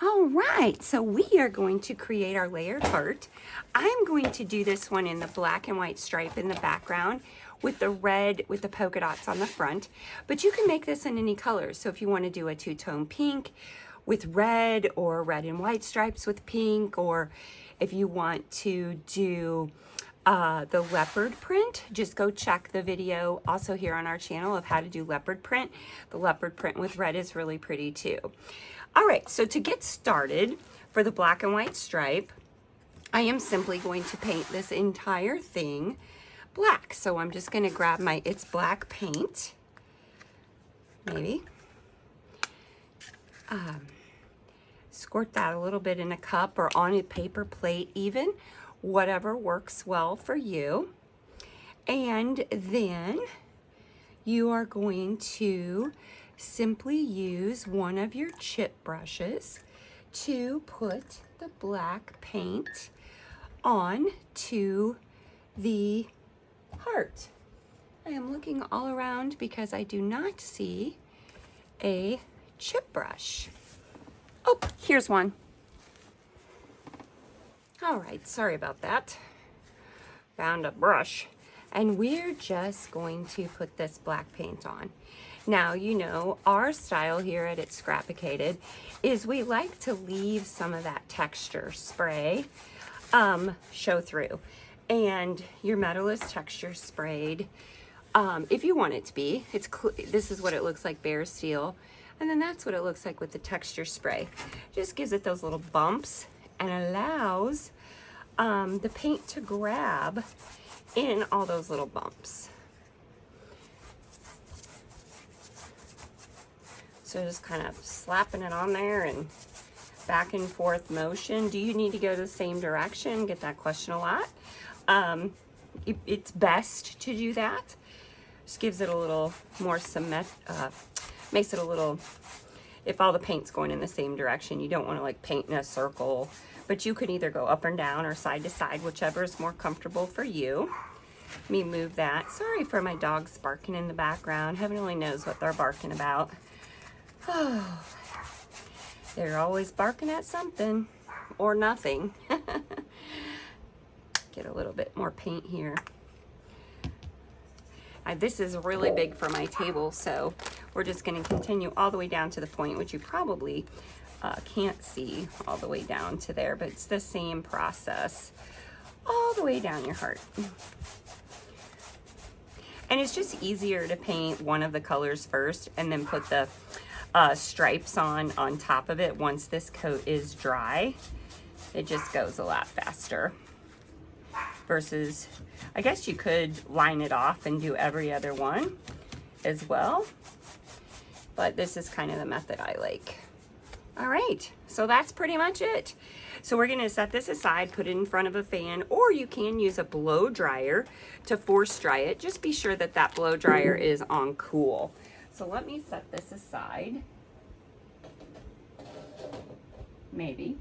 All right, so we are going to create our layered heart. I'm going to do this one in the black and white stripe in the background with the red with the polka dots on the front, but you can make this in any colors. So if you want to do a two-tone pink with red, or red and white stripes with pink, or if you want to do the leopard print, just go check the video also here on our channel of how to do leopard print. The leopard print with red is really pretty too. All right, so to get started for the black and white stripe, I am simply going to paint this entire thing black. So I'm just going to grab my It's Black paint, maybe. Squirt that a little bit in a cup or on a paper plate even, whatever works well for you. And then you are going to simply use one of your chip brushes to put the black paint on to the heart. I am looking all around because I do not see a chip brush. Oh, here's one. All right, sorry about that. Found a brush. And we're just going to put this black paint on. Now, you know, our style here at It's Scrapicated is we like to leave some of that texture spray show through. And your metal is texture sprayed. If you want it to be, this is what it looks like bare steel. And then that's what it looks like with the texture spray. Just gives it those little bumps and allows the paint to grab in all those little bumps. So just kind of slapping it on there and back and forth motion. Do you need to go the same direction? Get that question a lot. It's best to do that. Just gives it a little more makes it a little, if all the paint's going in the same direction, you don't want to like paint in a circle, but you can either go up and down or side to side, whichever is more comfortable for you. Let me move that. Sorry for my dogs barking in the background. Heaven only knows what they're barking about. Oh, they're always barking at something or nothing. Get a little bit more paint here. This is really big for my table, so we're just going to continue all the way down to the point, which you probably can't see all the way down to there, but it's the same process all the way down your heart. And it's just easier to paint one of the colors first and then put the stripes on top of it once this coat is dry. It just goes a lot faster. Versus, I guess you could line it off and do every other one as well. But this is kind of the method I like. All right, so that's pretty much it. So we're gonna set this aside, put it in front of a fan, or you can use a blow dryer to force dry it. Just be sure that that blow dryer is on cool. So let me set this aside. Maybe.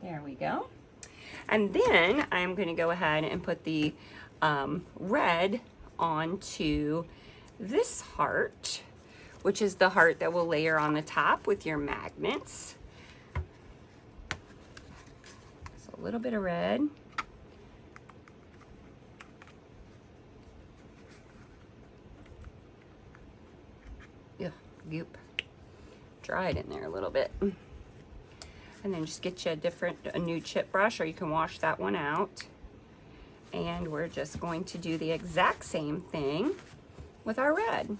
There we go. And then I'm going to go ahead and put the red onto this heart, which is the heart that will layer on the top with your magnets. So a little bit of red. Yeah, goop. Dry it in there a little bit. And then just get you a new chip brush, or you can wash that one out. And we're just going to do the exact same thing with our red.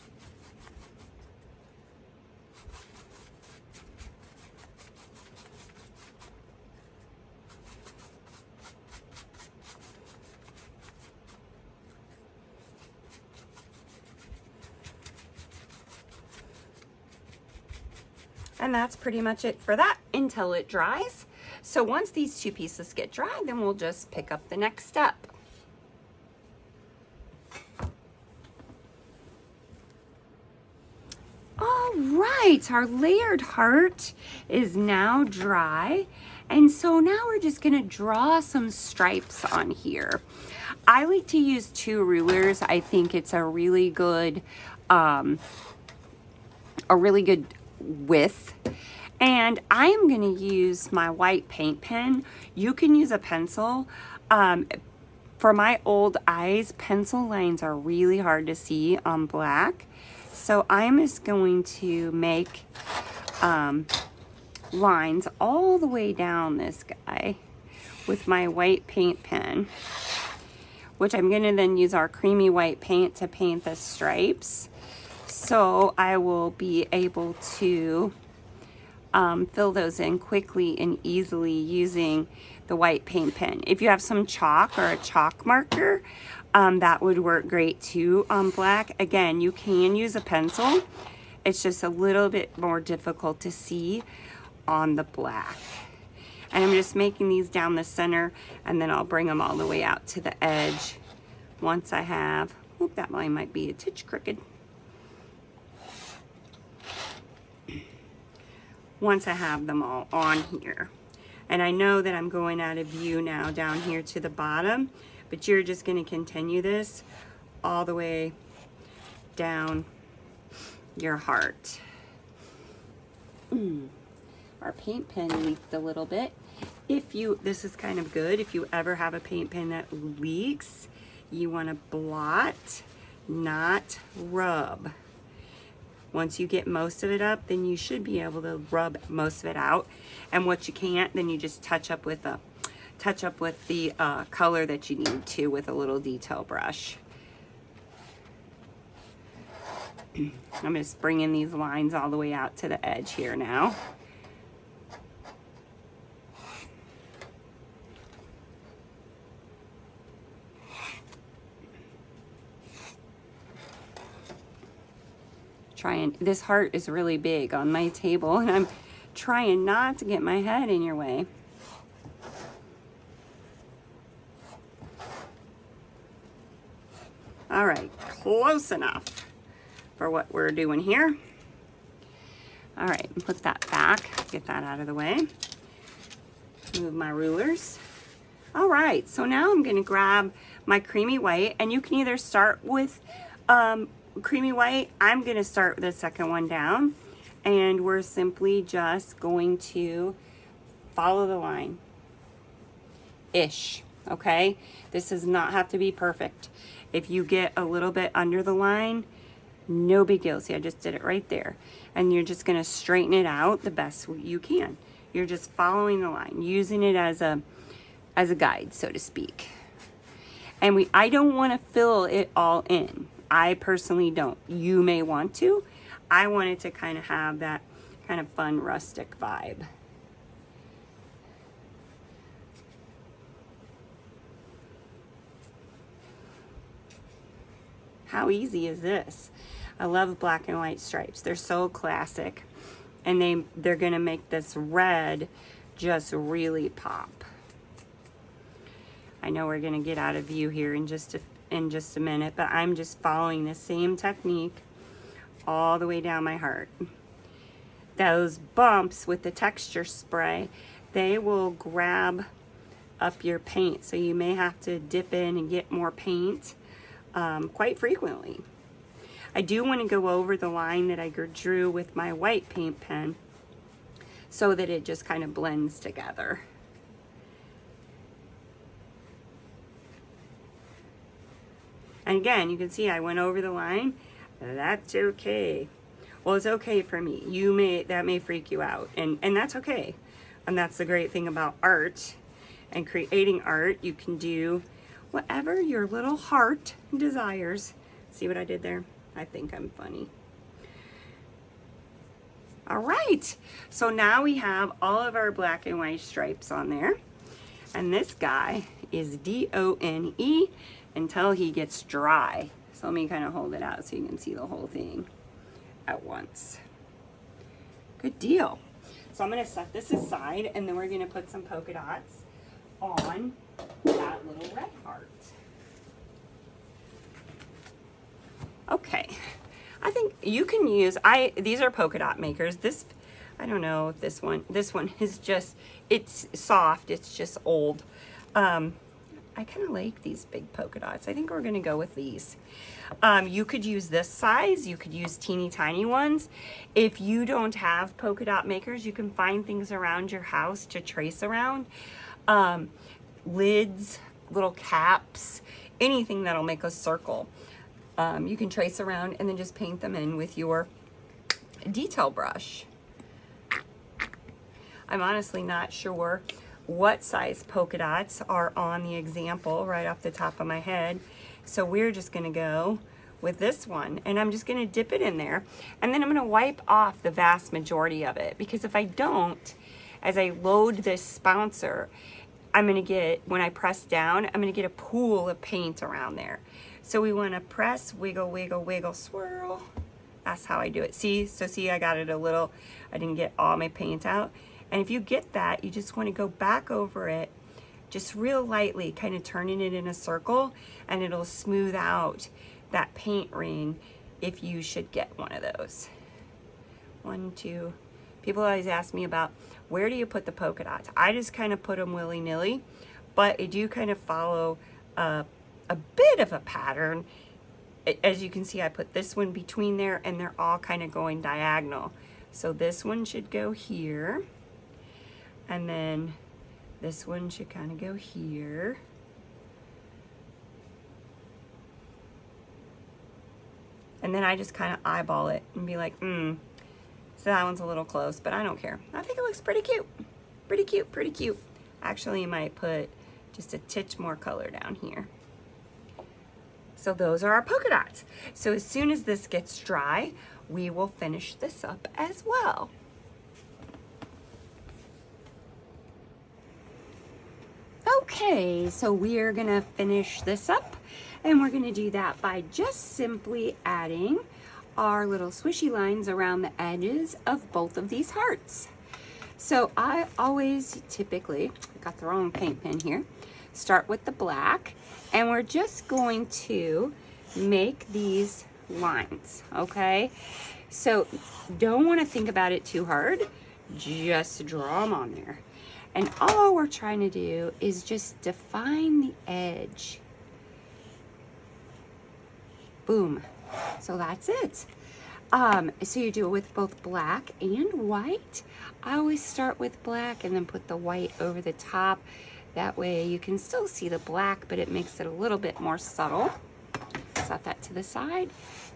And that's pretty much it for that until it dries. So once these two pieces get dry, then we'll just pick up the next step. All right, our layered heart is now dry. And so now we're just gonna draw some stripes on here. I like to use 2 rulers. I think it's a really good a really good width. And I am going to use my white paint pen. You can use a pencil. For my old eyes, pencil lines are really hard to see on black. So I'm just going to make lines all the way down this guy with my white paint pen, which I'm going to then use our creamy white paint to paint the stripes. So I will be able to fill those in quickly and easily using the white paint pen. If you have some chalk or a chalk marker, that would work great too on black. Again, you can use a pencil. It's just a little bit more difficult to see on the black. And I'm just making these down the center, and then I'll bring them all the way out to the edge once I have, oop, that line might be a titch crooked. Once I have them all on here. And I know that I'm going out of view now down here to the bottom, but you're just going to continue this all the way down your heart. Our paint pen leaked a little bit. This is kind of good, if you ever have a paint pen that leaks, you want to blot, not rub. Once you get most of it up, then you should be able to rub most of it out. And what you can't, then you just touch up with the color that you need to with a little detail brush. I'm just bringing these lines all the way out to the edge here now. This heart is really big on my table, and I'm trying not to get my head in your way. All right, close enough for what we're doing here. All right, put that back, get that out of the way. Move my rulers. All right, so now I'm gonna grab my creamy white, and you can either start with creamy white. I'm going to start with the second one down, and we're simply just going to follow the line ish. Okay, this does not have to be perfect. If you get a little bit under the line, no big deal. See, I just did it right there, and you're just going to straighten it out the best you can. You're just following the line, using it as a guide, so to speak. And I don't want to fill it all in. I personally don't. You may want to. I wanted to kind of have that kind of fun rustic vibe. How easy is this? I love black and white stripes. They're so classic, and they're gonna make this red just really pop. I know we're gonna get out of view here in just a minute, but I'm just following the same technique all the way down my heart. Those bumps with the texture spray, they will grab up your paint, so you may have to dip in and get more paint quite frequently. I do want to go over the line that I drew with my white paint pen so that it just kind of blends together. And again, you can see I went over the line. That's okay. Well, it's okay for me. That may freak you out, and that's okay. And that's the great thing about art and creating art. You can do whatever your little heart desires. See what I did there? I think I'm funny. All right, so now we have all of our black and white stripes on there. And this guy is D-O-N-E until he gets dry. So let me kind of hold it out so you can see the whole thing at once. Good deal. So I'm gonna set this aside, and then we're gonna put some polka dots on that little red heart. Okay, I think you can use, these are polka dot makers. This, I don't know if this one is just, it's soft, it's just old. I kind of like these big polka dots. I think we're gonna go with these. You could use this size, you could use teeny tiny ones. If you don't have polka dot makers, you can find things around your house to trace around. Lids, little caps, anything that'll make a circle. You can trace around and then just paint them in with your detail brush. I'm honestly not sure what size polka dots are on the example right off the top of my head. So we're just gonna go with this one, and I'm just gonna dip it in there, and then I'm gonna wipe off the vast majority of it, because if I don't, as I load this spouncer, I'm gonna get, when I press down, I'm gonna get a pool of paint around there. So we wanna press, wiggle, wiggle, wiggle, swirl. That's how I do it. See, so see, I got it a little, I didn't get all my paint out. And if you get that, you just want to go back over it, just real lightly, kind of turning it in a circle, and it'll smooth out that paint ring if you should get one of those. 1, 2. People always ask me about, where do you put the polka dots? I just kind of put them willy-nilly, but I do kind of follow a bit of a pattern. As you can see, I put this one between there, and they're all kind of going diagonal. So this one should go here. And then this one should kind of go here. And then I just kind of eyeball it and be like, so that one's a little close, but I don't care. I think it looks pretty cute. Pretty cute, pretty cute. Actually, you might put just a titch more color down here. So those are our polka dots. So as soon as this gets dry, we will finish this up as well. Okay, so we are gonna finish this up, and we're gonna do that by just simply adding our little swishy lines around the edges of both of these hearts. So I always typically, got the wrong paint pen here, start with the black, and we're just going to make these lines, okay? So don't wanna think about it too hard, just draw them on there. And all we're trying to do is just define the edge. Boom. So that's it. So you do it with both black and white. I always start with black and then put the white over the top. That way you can still see the black, but it makes it a little bit more subtle. Set that to the side.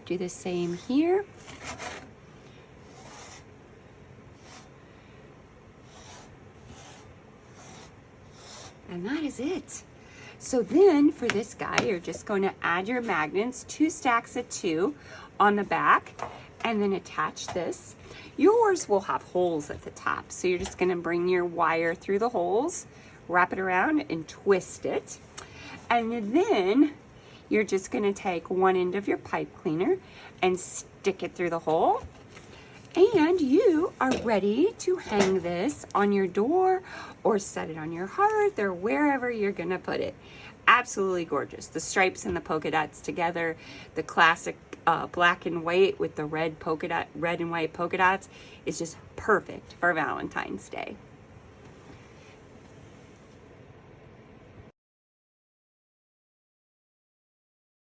Do the same here. And that is it. So then for this guy, you're just going to add your magnets, 2 stacks of 2 on the back, and then attach this. Yours will have holes at the top. So you're just going to bring your wire through the holes, wrap it around and twist it. And then you're just going to take one end of your pipe cleaner and stick it through the hole. And you are ready to hang this on your door or set it on your hearth or wherever you're gonna put it. Absolutely gorgeous. The stripes and the polka dots together, the classic black and white with the red and white polka dots is just perfect for Valentine's Day.